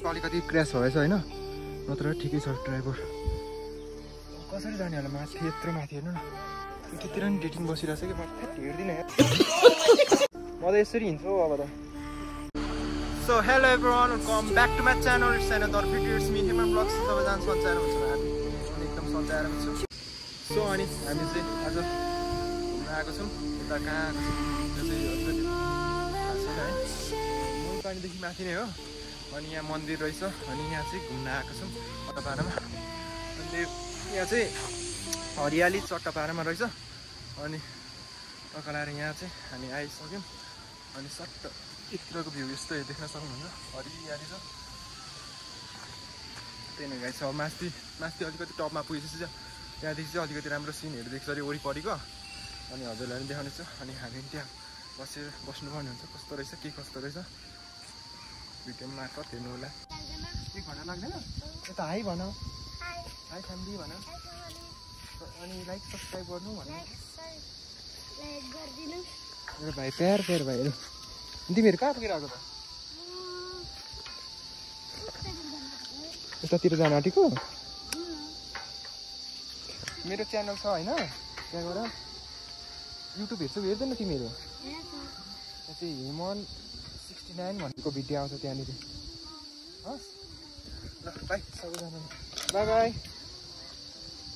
अलिकति क्र्यास भएछ होइन नत्र ठिकै छ ड्राइभर कसरी जाने होला माथि यत्रो माथि हेर्नु न त्यतिर नि डेटिङ बसिरहेछ कि माथि हेर्दिनँ म त यसरी हिँड्छु अब त so hello everyone welcome back to my channel it's another video it's me human blogs सबैजना सन्चै हुन्छ हामी एकदम सन्चै आएर छु सो अनि हामी चाहिँ आज घुम्न आएको छौँ यता कहाँ आएको छौँ त्यो चाहिँ अलिकति थाहा छैन है मुलपानीदेखि माथि नै हो अनि यहाँ मन्दिर रहेछ अनि यहाँ चाहिँ घुम्न आएको छौँ चट्टापाडामा अनि यहाँ चाहिँ हरियाली चट्टापाडामा रहेछ अनि टक्क यहाँ चाहिँ हामी आइसक्यौँ अनि सट्ट यतिरको भ्यू यस्तो देख्न सक्नुहुन्छ हरियाली छ त्यही नै गाइस अब माथि अलिकति टपमा पुगेपछि चाहिँ त्यहाँदेखि चाहिँ अलिकति राम्रो सिनहरू देख्छ अरे वरिपरिको अनि हजुरलाई पनि देखाउने छु अनि हामी पनि त्यहाँ बसेर बस्नुपर्ने हुन्छ कस्तो रहेछ के कस्तो रहेछ भिडियो मार्फत हेर्नु होला एक घन्टा लाग्दैन यता हाई भन हाई फ्यामिली भन अनि लाइक सब्सक्राइब गर्नु भन्नु मेरो भाइ प्यार भाइहरू तिमीहरू कहाँ पुगेर आएको त यतातिर जान आँटेको मेरो च्यानल छ होइन त्यहाँबाट युट्युब हेर्दैन तिमीहरू त्यहाँ चाहिँ ह्युमन 69 भनेको भिडियो आउँछ त्यहाँनिर हस् ल बाई सबैजना बाई बाई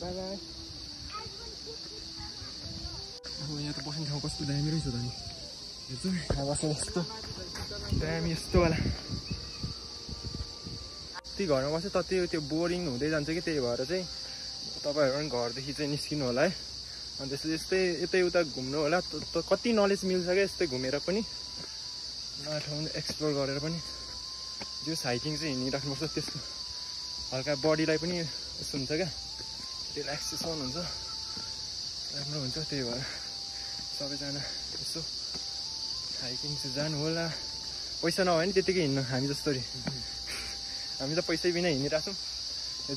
बाई बाई अब यहाँ त बस्ने ठाउँ कस्तो दामी रहेछ त नि हेर्छु यहाँ बस्ने यस्तो दामी यस्तो वाला त्यही घरमा बस्यो त त्यो बोरिङ हुँदै जान्छ कि त्यही भएर चाहिँ तपाईँहरू पनि घरदेखि चाहिँ निस्किनु होला है अनि त्यस्तै यतै उता घुम्नु होला कति नलेज मिल्छ क्या यस्तै घुमेर पनि नयाँ ठाउँ एक्सप्लोर गरेर पनि जो हाइकिङ चाहिँ हिँडिराख्नुपर्छ त्यस्तो हल्का बडीलाई पनि यस्तो हुन्छ क्या रिल्याक्सेसन हुन्छ राम्रो हुन्छ त्यही भएर सबैजना यसो हाइकिङ चाहिँ जानु होला पैसा नभए नि त्यतिकै हिँड्नु हामी जस्तरी हामी त पैसै बिना हिँडिरहेको छौँ यो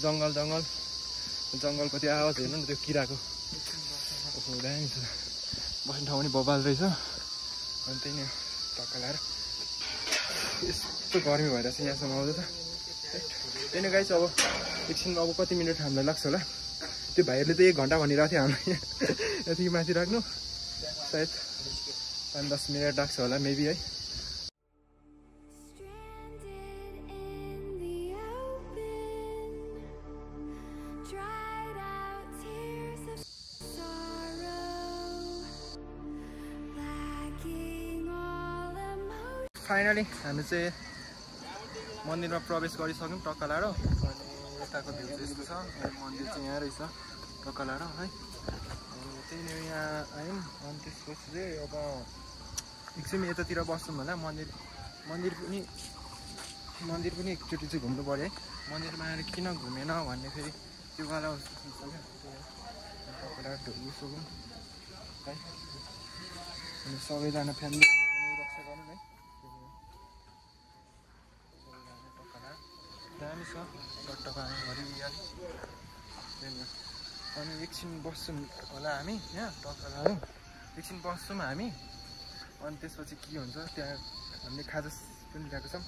जङ्गलको त्यो आवाज हेर्नु नि त्यो किराको दामी छ बस्ने ठाउँ पनि बबाल रहेछ अनि त्यही नै टक्क लगाएर यस्तो गर्मी भइरहेछ यहाँसम्म आउँदा त त्यही नै गाइस अब एकछिन अब कति मिनट हामीलाई लाग्छ होला त्यो भाइहरूले त 1 घन्टा भनिरहेको थियो हामीलाई यतिकै माथि राख्नु सायद 5-10 मिनट लाग्छ होला मेबी है फाइनली हामी चाहिँ मन्दिरमा प्रवेश गरिसक्यौँ टक्क लाएर अनि यताको भ्यू चाहिँ यस्तो छ मन्दिर चाहिँ यहाँ रहेछ टक्क लाएर है अनि त्यही नै यहाँ आयौँ अनि त्यसपछि चाहिँ अब एकछिन यतातिर बस्छौँ होला मन्दिर पनि एकचोटि चाहिँ घुम्नु पऱ्यो है मन्दिरमा आएर किन घुमेन भन्ने फेरि त्यो वाला हुन्छ क्या टक्क लाएर ढुल्सुकौँ है अनि सबैजना फ्यामिली रक्षा गरौँ है दामी छ चट्टापाडा हरियाली अनि एकछिन बस्छौँ होला हामी यहाँ टक्क लगायौँ एकछिन बस्छौँ हामी अनि त्यसपछि के हुन्छ त्यहाँ हामीले खाजा पनि ल्याएको छौँ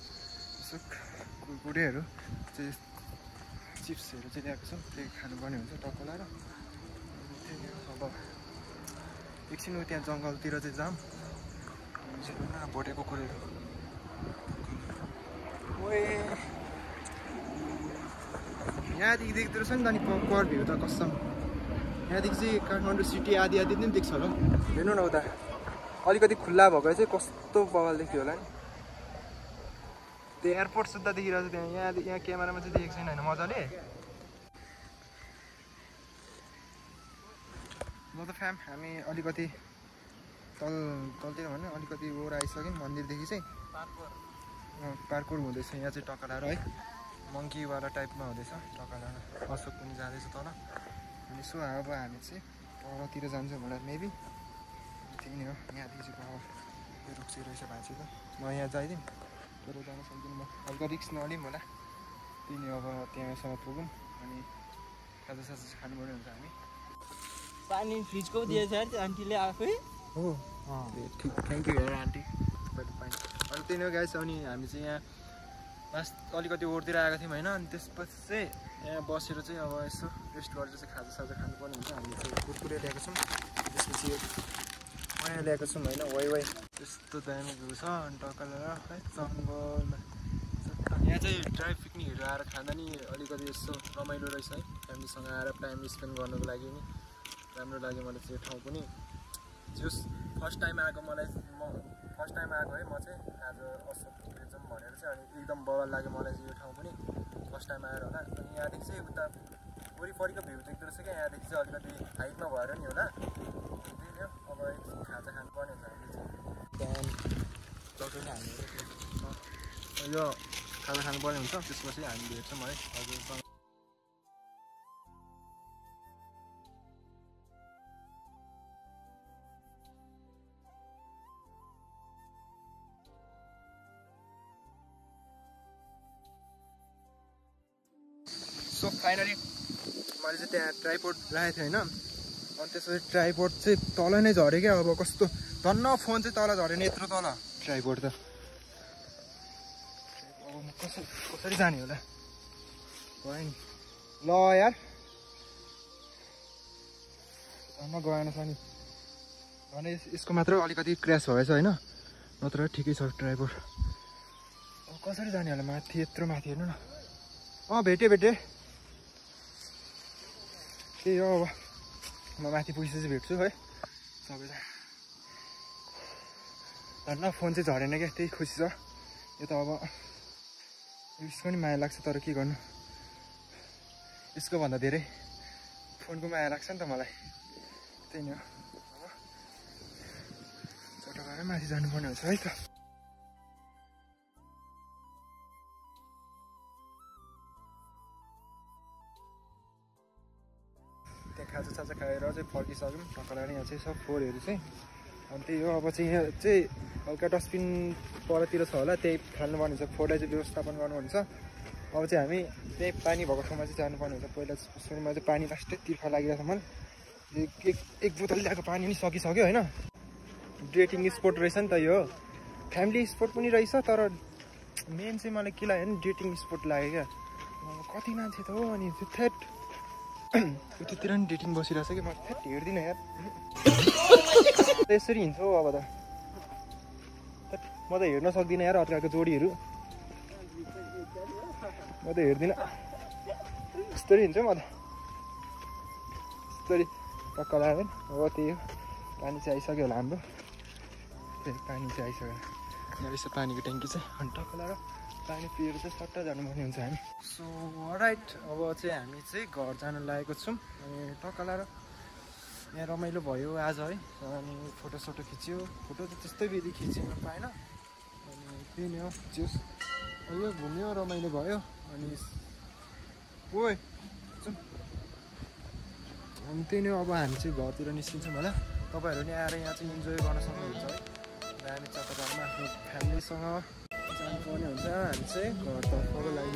यसो कुरकुरेहरू चाहिँ चिप्सहरू चाहिँ ल्याएको छौँ त्यही खानुपर्ने हुन्छ टक्क लगाएर त्यही अब एकछिन त्यहाँ जङ्गलतिर चाहिँ जाऊँ भोटेको कुरेहरू यहाँदेखि देख्दो रहेछ नि त नि पर भ्यू त कसम यहाँदेखि चाहिँ काठमाडौँ सिटी आदि पनि देख्छ होला हेर्नु न उता अलिकति खुल्ला भएको चाहिँ कस्तो बवाल देख्यो होला नि त्यो एयरपोर्ट सुद्धा देखिरहेको छ त्यहाँ यहाँ क्यामेरामा चाहिँ देखेको छैन होइन मजाले म त फ्याम हामी अलिकति तलतिर भने अलिकति ओर आइसक्यौँ मन्दिरदेखि चाहिँ पार्कोर हुँदैछ यहाँ चाहिँ टक्क लाएर है मङ्कीवाला टाइपमा हुँदैछ टक्क लाएर अशोक पनि जाँदैछ तल अनि सो अब हामी चाहिँ तलतिर जान्छौँ होला मेबी त्यही नै हो यहाँदेखि चाहिँ अब त्यो रुख चाहिँ रहेछ भाँच्यो त म यहाँ जाइदिउँ तर जान सक्दिनँ म हल्का रिक्स नलिउँ होला त्यही नै अब त्यहाँसम्म पुगौँ अनि खाजासाजा चाहिँ खानुपर्ने हुन्छ हामी पानी फ्रिजको दिएछ आन्टीले आफै हो ठिक थ्याङ्क यू हेर आन्टी तपाईँले पानी अनि त्यही नै गाइस अनि हामी चाहिँ यहाँ लास्ट अलिकति ओरतिर आएको थियौँ होइन। अनि त्यसपछि चाहिँ यहाँ बसेर चाहिँ अब यसो रेस्ट गरेर चाहिँ खाजासाजा खानुपर्ने हुन्छ। हामीले चाहिँ कुरकुरे ल्याएको छौँ, त्यसपछि माया ल्याएको छौँ होइन। वाइ त्यस्तो दामी भ्यू छ अनि टक्कलेर है जङ्गलमा। यहाँ चाहिँ ड्राई पिकनिकहरू आएर खाँदा नि अलिकति यस्तो रमाइलो रहेछ है, फ्यामिलीसँग आएर टाइम स्पेन्ड गर्नुको लागि नि राम्रो लाग्यो मलाई चाहिँ यो ठाउँ पनि। जस फर्स्ट टाइम आएको है म चाहिँ आज अशोक जाउँ भनेर चाहिँ। अनि एकदम बवाल लाग्यो मलाई चाहिँ यो ठाउँ पनि फर्स्ट टाइम आएर होला। अनि यहाँदेखि चाहिँ उता वरिपरिको भ्यू देख्दो रहेछ क्या, यहाँदेखि चाहिँ अलिकति हाइटमा भएर नि होला। त्यही हो, अब एकछिन खाजा खानुपर्ने हुन्छ हामीले चाहिँ। यो खाजा खानुपर्ने हुन्छ, त्यसपछि हामी भेट्छौँ है हजुरसँग। सो फाइनली मैले चाहिँ त्यहाँ ट्राइपोड राखेको थिएँ होइन। अनि त्यसपछि ट्राइपोड चाहिँ तल नै झऱ्यो क्या। अब कस्तो धन्न फोन चाहिँ तल झऱ्यो नि, यत्रो तल ट्राइपोड त। अब म कसरी जाने होला, गएँ नि ल यार, धन्न गएन छ नि। भने यसको मात्र अलिकति क्र्यास भएछ होइन, नत्र ठिकै छ ट्राइपोड। अब कसरी जाने होला माथि, यत्रो माथि हेर्नु न। भेटेँ त्यही हो। अब म माथि पुगेपछि भेट्छु है सबैजना। धन्न फोन चाहिँ झरेन क्या, त्यही खुसी छ। यो त अब यसको नि माया लाग्छ, तर के गर्नु, यसको भन्दा धेरै फोनको माया लाग्छ नि त मलाई। त्यही नै हो, अब चटो गरेर माथि जानुपर्ने हुन्छ है त। त्यहाँ खाजा खाएर चाहिँ फर्किसक्यौँ टक्कलाएर। यहाँ चाहिँ सब फोहोरहरू चाहिँ अनि त्यही हो। अब चाहिँ यहाँ चाहिँ हल्का डस्टबिन परतिर छ होला, त्यही फाल्नुपर्ने हुन्छ, फोहोरलाई चाहिँ व्यवस्थापन गर्नुपर्ने हुन्छ। अब चाहिँ हामी त्यही पानी भएको ठाउँमा चाहिँ जानुपर्ने हुन्छ। पहिला सुरुमा चाहिँ पानी लास्टै तिर्खा लागिरहेको छ मलाई। एक बोतल ल्याएको पानी नि सकिसक्यो होइन। डेटिङ स्पोट रहेछ नि त यो, फ्यामिली स्पोट पनि रहेछ, तर मेन चाहिँ मलाई के लाग्यो भने डेटिङ स्पोट लाग्यो क्या। कति मान्छे त हो, अनि थेट उतातिर नि डेटिङ बसिरहेछ कि। म थेट हेर्दिनँ यार, यसरी हिँड्छ हौ अब त। म त हेर्न सक्दिनँ यार अर्काको जोडीहरू, म त हेर्दिनँ। यस्तरी हिँड्छु म त, यस्तरी टक्क लाग्यो। हो त्यही हो, पानी चाहिँ आइसक्यो होला हाम्रो। त्यही पानी चाहिँ आइसक्यो, यहाँ रहेछ पानीको ट्याङ्की चाहिँ। अनि टक्क लगाएर पानी पिएर चाहिँ सट्टा जानुपर्ने हुन्छ हामी। सो राइट, अब चाहिँ हामी चाहिँ घर जान लागेको छौँ। अनि टक्क लगाएर यहाँ रमाइलो भयो आज है। अनि फोटोसोटो खिच्यो, फोटो त त्यस्तै बेली खिच्न पाएन। अनि त्यही नै हो, जस यो घुम्यो रमाइलो भयो। अनि ओए अनि त्यही नै हो, अब हामी चाहिँ घरतिर निस्किन्छौँ होला। तपाईँहरू नि आएर यहाँ चाहिँ इन्जोय गर्न सक्नुहुन्छ है। हामी चटकरमा आफ्नो फ्यामिलीसँग जानुपर्ने हुन्छ। हामी चाहिँ घरतर्फको लागि